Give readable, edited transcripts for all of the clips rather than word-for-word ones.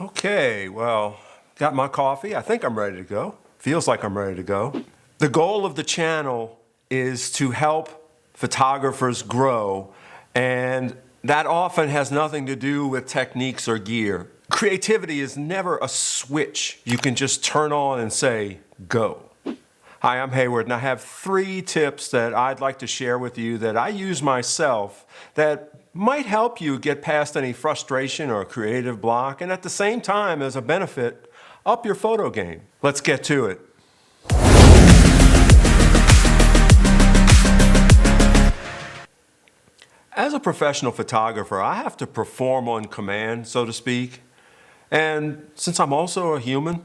Okay, well, got my coffee. I think I'm ready to go. Feels like I'm ready to go. The goal of the channel is to help photographers grow, and that often has nothing to do with techniques or gear. Creativity is never a switch you can just turn on and say, go. Hi, I'm Hayward, and I have 3 tips that I'd like to share with you that I use myself that might help you get past any frustration or creative block, and at the same time, as a benefit, up your photo game. Let's get to it. As a professional photographer, I have to perform on command, so to speak. And since I'm also a human,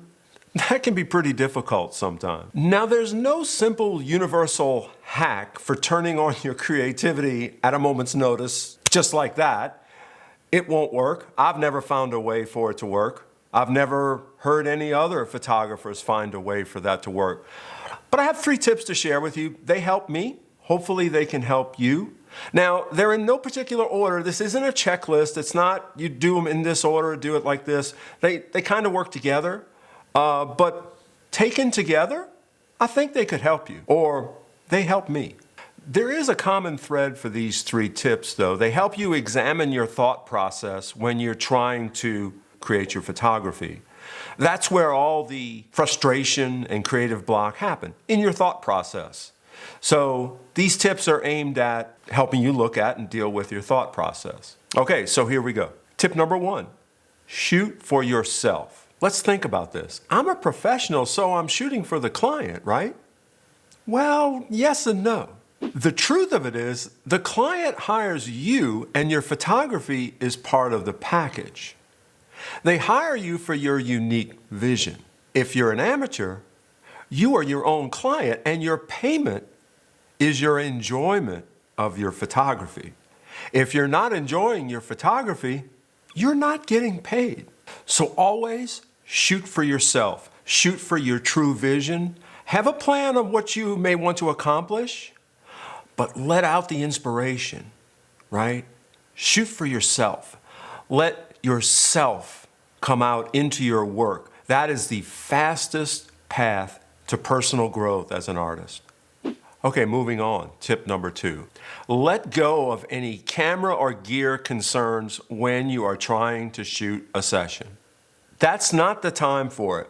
that can be pretty difficult sometimes. Now, there's no simple universal hack for turning on your creativity at a moment's notice, just like that. It won't work. I've never found a way for it to work. I've never heard any other photographers find a way for that to work. But I have 3 tips to share with you. They help me. Hopefully they can help you. Now, they're in no particular order. This isn't a checklist. It's not you do them in this order, do it like this. They kind of work together. But taken together, I think they could help you, or they help me. There is a common thread for these 3 tips, though. They help you examine your thought process when you're trying to create your photography. That's where all the frustration and creative block happen, in your thought process. So these tips are aimed at helping you look at and deal with your thought process. Okay, so here we go. Tip number 1, shoot for yourself. Let's think about this. I'm a professional, so I'm shooting for the client, right? Well, yes and no. The truth of it is, the client hires you and your photography is part of the package. They hire you for your unique vision. If you're an amateur, you are your own client and your payment is your enjoyment of your photography. If you're not enjoying your photography, you're not getting paid. So always shoot for yourself. Shoot for your true vision. Have a plan of what you may want to accomplish, but let out the inspiration, right? Shoot for yourself. Let yourself come out into your work. That is the fastest path to personal growth as an artist. Okay, moving on. Tip number 2. Let go of any camera or gear concerns when you are trying to shoot a session. That's not the time for it.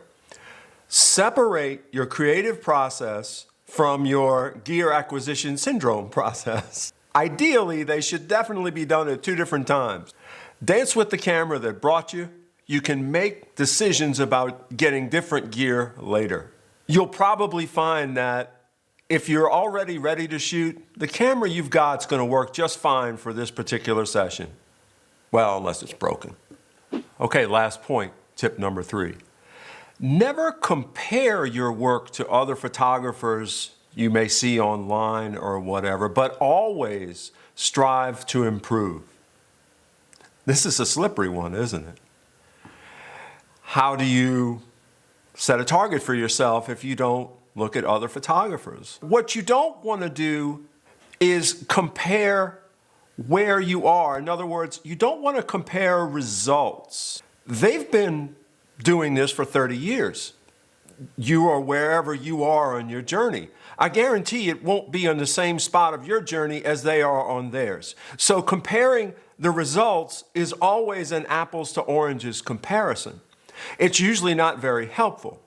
Separate your creative process from your gear acquisition syndrome process. Ideally, they should definitely be done at 2 different times. Dance with the camera that brought you. You can make decisions about getting different gear later. You'll probably find that if you're already ready to shoot, the camera you've got is going to work just fine for this particular session. Well, unless it's broken. Okay, last point, tip number 3. Never compare your work to other photographers you may see online or whatever, but always strive to improve. This is a slippery one, isn't it? How do you set a target for yourself if you don't look at other photographers? What you don't want to do is compare where you are. In other words, you don't want to compare results. They've been doing this for 30 years. You are wherever you are on your journey. I guarantee it won't be on the same spot of your journey as they are on theirs. So comparing the results is always an apples to oranges comparison. It's usually not very helpful.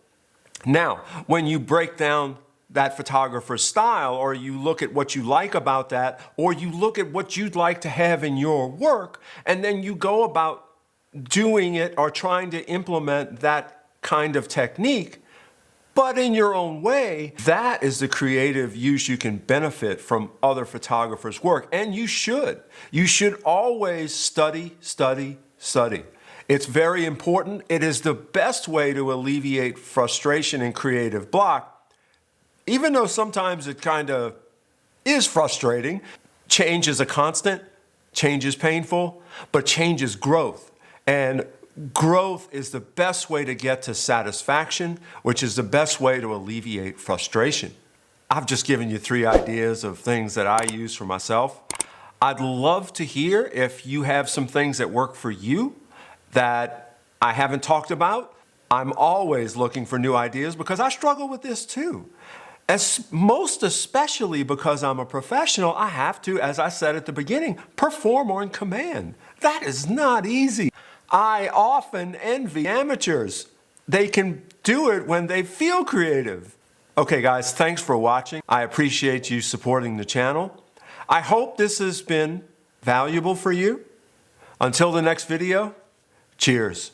Now, when you break down that photographer's style, or you look at what you like about that, or you look at what you'd like to have in your work, and then you go about doing it or trying to implement that kind of technique, but in your own way, that is the creative use you can benefit from other photographers' work. And you should. You should always study, study, study. It's very important. It is the best way to alleviate frustration and creative block. Even though sometimes it kind of is frustrating, change is a constant, change is painful, but change is growth. And growth is the best way to get to satisfaction, which is the best way to alleviate frustration. I've just given you 3 ideas of things that I use for myself. I'd love to hear if you have some things that work for you that I haven't talked about. I'm always looking for new ideas because I struggle with this too. Most especially because I'm a professional, I have to, as I said at the beginning, perform on command. That is not easy. I often envy amateurs. They can do it when they feel creative. Okay guys, thanks for watching. I appreciate you supporting the channel. I hope this has been valuable for you. Until the next video, cheers.